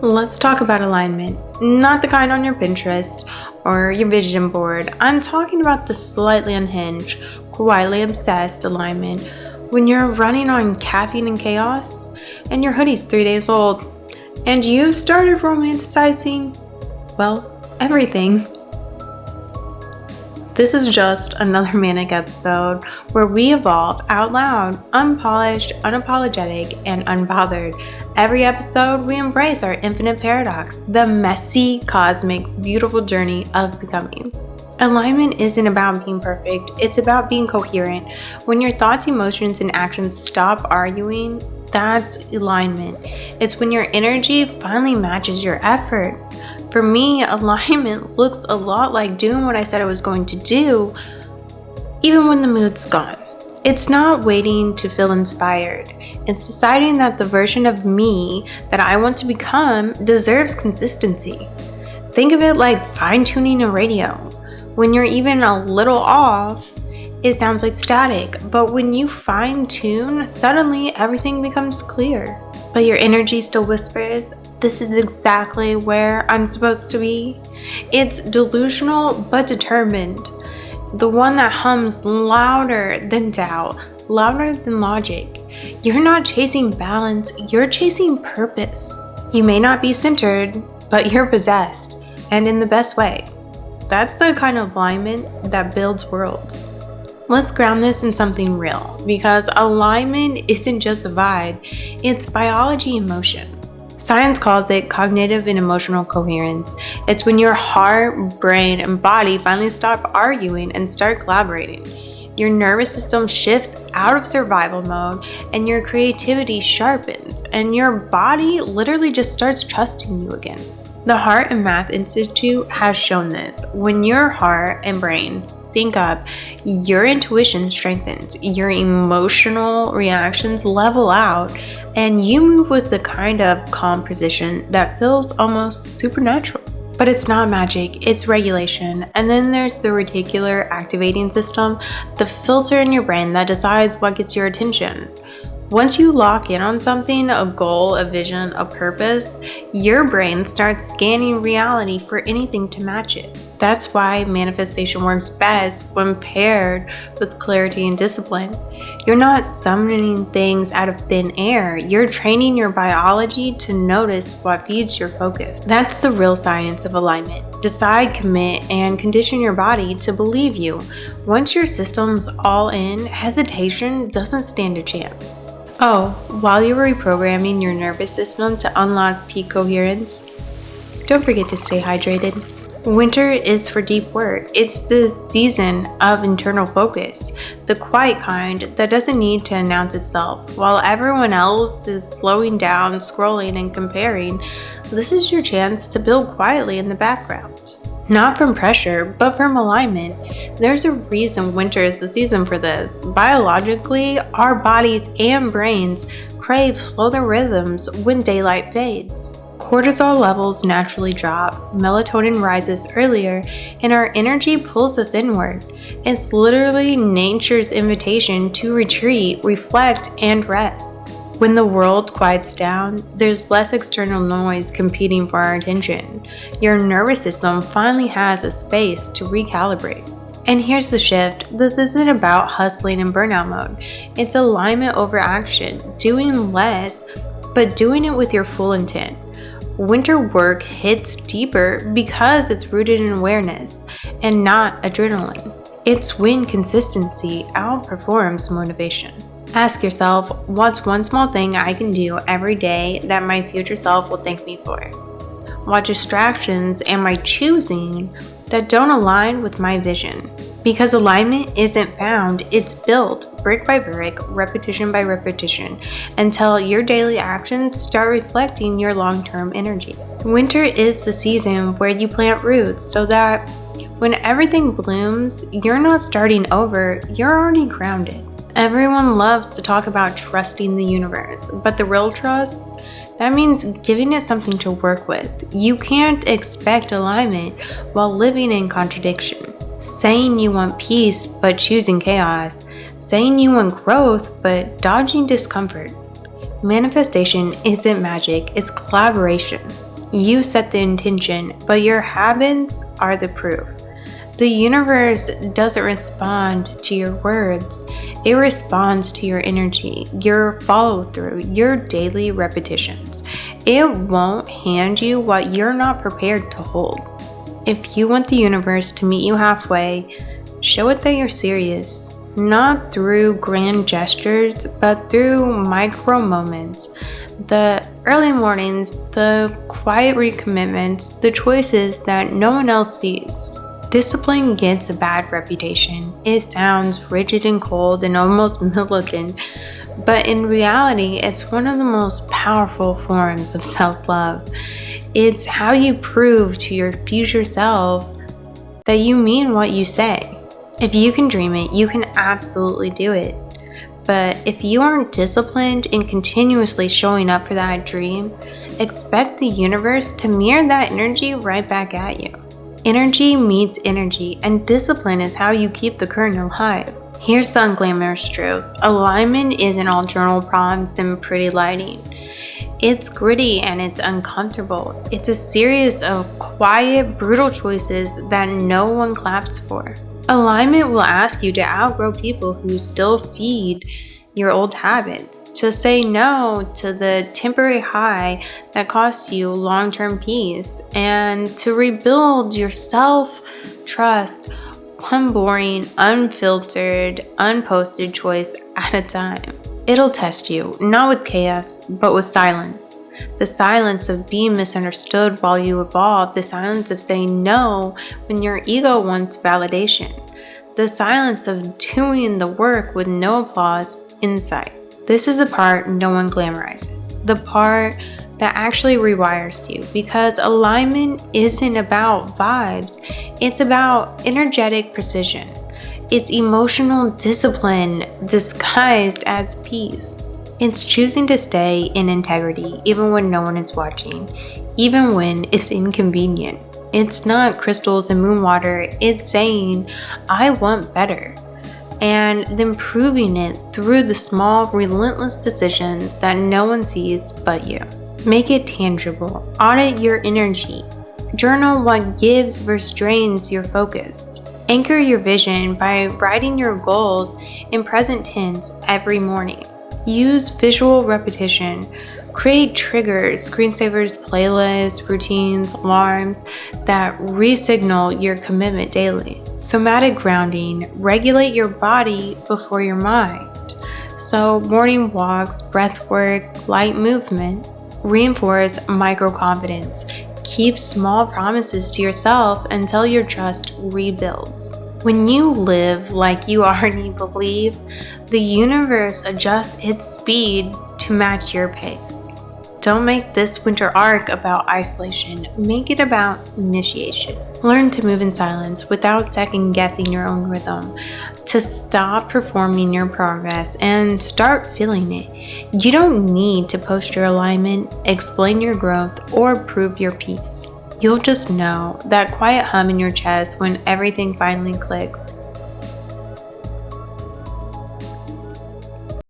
Let's talk about alignment. Not the kind on your Pinterest or your vision board. I'm talking about the slightly unhinged, quietly obsessed alignment when you're running on caffeine and chaos and your hoodie's 3 days old and you've started romanticizing, well, everything. This is just another manic episode where we evolve out loud, unpolished, unapologetic, and unbothered. Every episode, we embrace our infinite paradox, the messy, cosmic, beautiful journey of becoming. Alignment isn't about being perfect, it's about being coherent. When your thoughts, emotions, and actions stop arguing, that's alignment. It's when your energy finally matches your effort. For me, alignment looks a lot like doing what I said I was going to do, even when the mood's gone. It's not waiting to feel inspired. It's deciding that the version of me that I want to become deserves consistency. Think of it like fine-tuning a radio. When you're even a little off, it sounds like static, but when you fine-tune, suddenly everything becomes clear. But your energy still whispers, "This is exactly where I'm supposed to be." It's delusional but determined. The one that hums louder than doubt, louder than logic. You're not chasing balance, you're chasing purpose. You may not be centered, but you're possessed, and in the best way. That's the kind of alignment that builds worlds. Let's ground this in something real, because alignment isn't just a vibe, it's biology in motion. Science calls it cognitive and emotional coherence. It's when your heart, brain, and body finally stop arguing and start collaborating. Your nervous system shifts out of survival mode and your creativity sharpens and your body literally just starts trusting you again. The Heart and Math Institute has shown this. When your heart and brain sync up, your intuition strengthens, your emotional reactions level out, and you move with the kind of calm precision that feels almost supernatural. But it's not magic, it's regulation. And then there's the reticular activating system, the filter in your brain that decides what gets your attention. Once you lock in on something, a goal, a vision, a purpose, your brain starts scanning reality for anything to match it. That's why manifestation works best when paired with clarity and discipline. You're not summoning things out of thin air. You're training your biology to notice what feeds your focus. That's the real science of alignment. Decide, commit, and condition your body to believe you. Once your system's all in, hesitation doesn't stand a chance. Oh, while you're reprogramming your nervous system to unlock peak coherence, don't forget to stay hydrated. Winter is for deep work. It's the season of internal focus, the quiet kind that doesn't need to announce itself. While everyone else is slowing down, scrolling, and comparing, this is your chance to build quietly in the background. Not from pressure, but from alignment. There's a reason winter is the season for this. Biologically, our bodies and brains crave slower rhythms when daylight fades. Cortisol levels naturally drop, melatonin rises earlier, and our energy pulls us inward. It's literally nature's invitation to retreat, reflect, and rest. When the world quiets down, there's less external noise competing for our attention. Your nervous system finally has a space to recalibrate. And here's the shift. This isn't about hustling in burnout mode. It's alignment over action, doing less, but doing it with your full intent. Winter work hits deeper because it's rooted in awareness and not adrenaline. It's when consistency outperforms motivation. Ask yourself, what's one small thing I can do every day that my future self will thank me for? What distractions am I choosing that don't align with my vision? Because alignment isn't found, it's built brick by brick, repetition by repetition, until your daily actions start reflecting your long-term energy. Winter is the season where you plant roots so that when everything blooms, you're not starting over, you're already grounded. Everyone loves to talk about trusting the universe, but the real trust, that means giving it something to work with. You can't expect alignment while living in contradiction. Saying you want peace but choosing chaos. Saying you want growth but dodging discomfort. Manifestation isn't magic, it's collaboration. You set the intention, but your habits are the proof. The universe doesn't respond to your words. It responds to your energy, your follow-through, your daily repetitions. It won't hand you what you're not prepared to hold. If you want the universe to meet you halfway, show it that you're serious. Not through grand gestures, but through micro moments. The early mornings, the quiet recommitments, the choices that no one else sees. Discipline gets a bad reputation. It sounds rigid and cold and almost militant, but in reality, it's one of the most powerful forms of self-love. It's how you prove to your future self that you mean what you say. If you can dream it, you can absolutely do it. But if you aren't disciplined in continuously showing up for that dream, expect the universe to mirror that energy right back at you. Energy meets energy, and discipline is how you keep the current alive. Here's the unglamorous truth. Alignment isn't all journal prompts and pretty lighting. It's gritty and it's uncomfortable. It's a series of quiet, brutal choices that no one claps for. Alignment will ask you to outgrow people who still feed your old habits, to say no to the temporary high that costs you long-term peace, and to rebuild your self-trust one boring, unfiltered, unposted choice at a time. It'll test you, not with chaos, but with silence. The silence of being misunderstood while you evolve, the silence of saying no when your ego wants validation, the silence of doing the work with no applause in sight. This is the part no one glamorizes, the part that actually rewires you, because alignment isn't about vibes, it's about energetic precision. It's emotional discipline disguised as peace. It's choosing to stay in integrity even when no one is watching, even when it's inconvenient. It's not crystals and moon water, it's saying, I want better. And then proving it through the small, relentless decisions that no one sees but you. Make it tangible. Audit your energy. Journal what gives versus drains your focus. Anchor your vision by writing your goals in present tense every morning. Use visual repetition. Create triggers, screensavers, playlists, routines, alarms that re-signal your commitment daily. Somatic grounding. Regulate your body before your mind. So morning walks, breath work, light movement. Reinforce micro-confidence. Keep small promises to yourself until your trust rebuilds. When you live like you already believe, the universe adjusts its speed to match your pace. Don't make this winter arc about isolation. Make it about initiation. Learn to move in silence without second-guessing your own rhythm, to stop performing your progress and start feeling it. You don't need to post your alignment, explain your growth, or prove your peace. You'll just know that quiet hum in your chest when everything finally clicks.